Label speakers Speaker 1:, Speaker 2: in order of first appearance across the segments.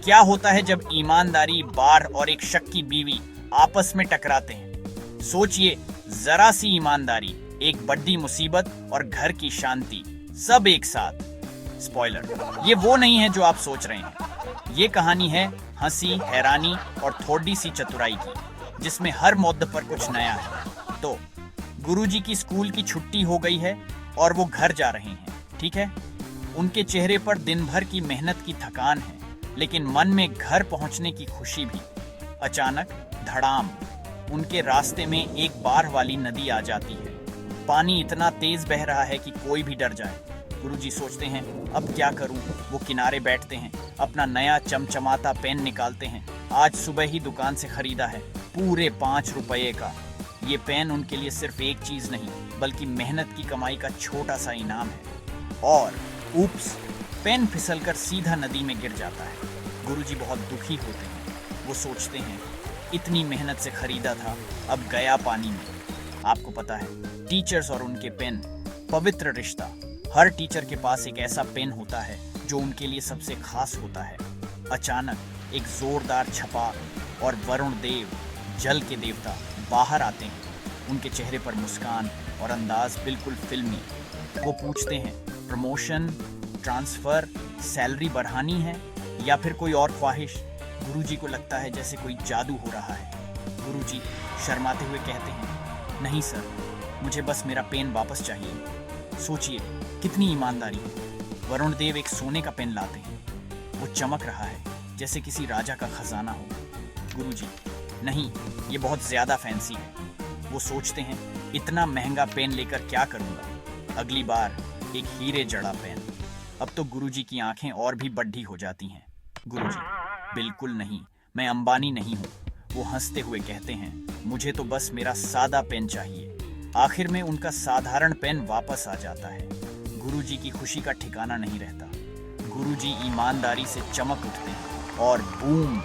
Speaker 1: क्या होता है जब ईमानदारी, बार और एक शक की बीवी आपस में टकराते हैं? सोचिए, जरा सी ईमानदारी, एक बड़ी मुसीबत और घर की शांति, सब एक साथ। स्पॉइलर, ये वो नहीं है जो आप सोच रहे हैं। ये कहानी है हंसी, हैरानी और थोड़ी सी चतुराई की, जिसमें हर मुद्दे पर कुछ नया है। तो गुरुजी की स्कूल की छुट्टी हो गई है और वो घर जा रहे हैं, ठीक है। उनके चेहरे पर दिन भर की मेहनत की थकान है, लेकिन मन में घर पहुंचने की खुशी भी। अचानक धड़ाम, उनके रास्ते में एक बाढ़ वाली नदी आ जाती है। पानी इतना तेज बह रहा है कि कोई भी डर जाए। गुरुजी सोचते हैं, अब क्या करूं? वो किनारे बैठते हैं, अपना नया चमचमाता पेन निकालते हैं। आज सुबह ही दुकान से खरीदा है, पूरे 5 रुपये का। ये पेन उनके लिए सिर्फ एक चीज नहीं, बल्कि मेहनत की कमाई का छोटा सा इनाम है। और ऊप्स, पेन फिसलकर सीधा नदी में गिर जाता है। गुरुजी बहुत दुखी होते हैं। वो सोचते हैं, इतनी मेहनत से खरीदा था, अब गया पानी में। आपको पता है, टीचर्स और उनके पेन, पवित्र रिश्ता। हर टीचर के पास एक ऐसा पेन होता है जो उनके लिए सबसे खास होता है। अचानक एक जोरदार छपाक और वरुण देव, जल के देवता, बाहर आते हैं। उनके चेहरे पर मुस्कान और अंदाज बिल्कुल फिल्मी। वो पूछते हैं, प्रमोशन, ट्रांसफर, सैलरी बढ़ानी है या फिर कोई और ख्वाहिश? गुरुजी को लगता है जैसे कोई जादू हो रहा है। गुरुजी शर्माते हुए कहते हैं, नहीं सर, मुझे बस मेरा पेन वापस चाहिए। सोचिए, कितनी ईमानदारी। वरुण देव एक सोने का पेन लाते हैं। वो चमक रहा है जैसे किसी राजा का खजाना हो। गुरुजी, नहीं, ये बहुत ज्यादा फैंसी है। वो सोचते हैं, इतना महंगा पेन लेकर क्या करूंगा? अगली बार एक हीरे जड़ा पेन। अब तो गुरुजी की आंखें और भी बड़ी हो जाती हैं। गुरुजी, बिल्कुल नहीं, मैं अंबानी नहीं हूँ। वो हंसते हुए कहते हैं, मुझे तो बस मेरा सादा पेन चाहिए। आखिर में उनका साधारण पेन वापस आ जाता है। गुरुजी की खुशी का ठिकाना नहीं रहता। गुरुजी ईमानदारी से चमक उठते हैं और बूम,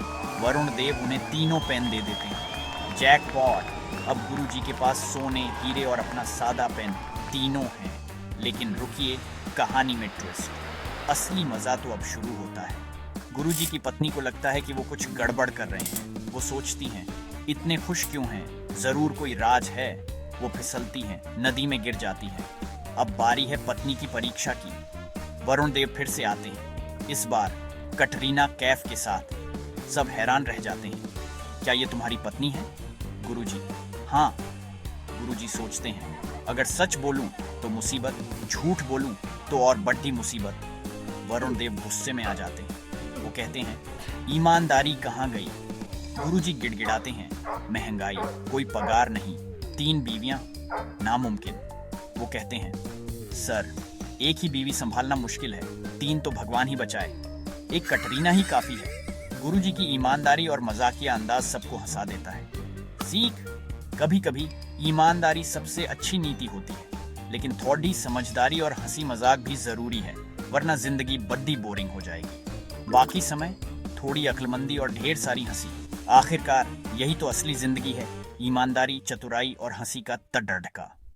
Speaker 1: वरुण देव उन्हें तीनों पेन दे देते हैं। जैकपॉट! अब गुरुजी के पास सोने, हीरे और अपना सादा पेन तीनों हैं। लेकिन रुकिए, कहानी में ट्विस्ट। असली मजा तो अब शुरू होता है। गुरुजी की पत्नी को लगता है कि वो कुछ गड़बड़ कर रहे हैं। वो सोचती हैं, इतने खुश क्यों हैं? जरूर कोई राज है। वो फिसलती हैं, नदी में गिर जाती हैं। अब बारी है पत्नी की परीक्षा की। वरुण देव फिर से आते हैं, इस बार कटरीना कैफ के साथ। सब हैरान रह जाते हैं, क्या ये तुम्हारी पत्नी है? गुरुजी, हाँ। गुरुजी सोचते हैं, अगर सच बोलूं तो मुसीबत, झूठ बोलूं तो और बड़ी मुसीबत। वरुण देव गुस्से में आ जाते हैं। वो कहते हैं, ईमानदारी कहाँ गई? गुरुजी गिड़गिड़ाते हैं, महंगाई, कोई पगार नहीं, 3 बीवियां, नामुमकिन। वो कहते हैं, सर, एक ही बीवी संभालना मुश्किल है, 3 तो भगवान ही बचाए, एक कटरीना ही काफी है। गुरुजी की ईमानदारी और मजाकिया अंदाज सबको हंसा देता है। सीख, कभी कभी ईमानदारी सबसे अच्छी नीति होती है, लेकिन थोड़ी समझदारी और हंसी मजाक भी जरूरी है, वरना जिंदगी बड़ी बोरिंग हो जाएगी। बाकी समय थोड़ी अक्लमंदी और ढेर सारी हंसी। आखिरकार यही तो असली जिंदगी है, ईमानदारी, चतुराई और हंसी का तड़का।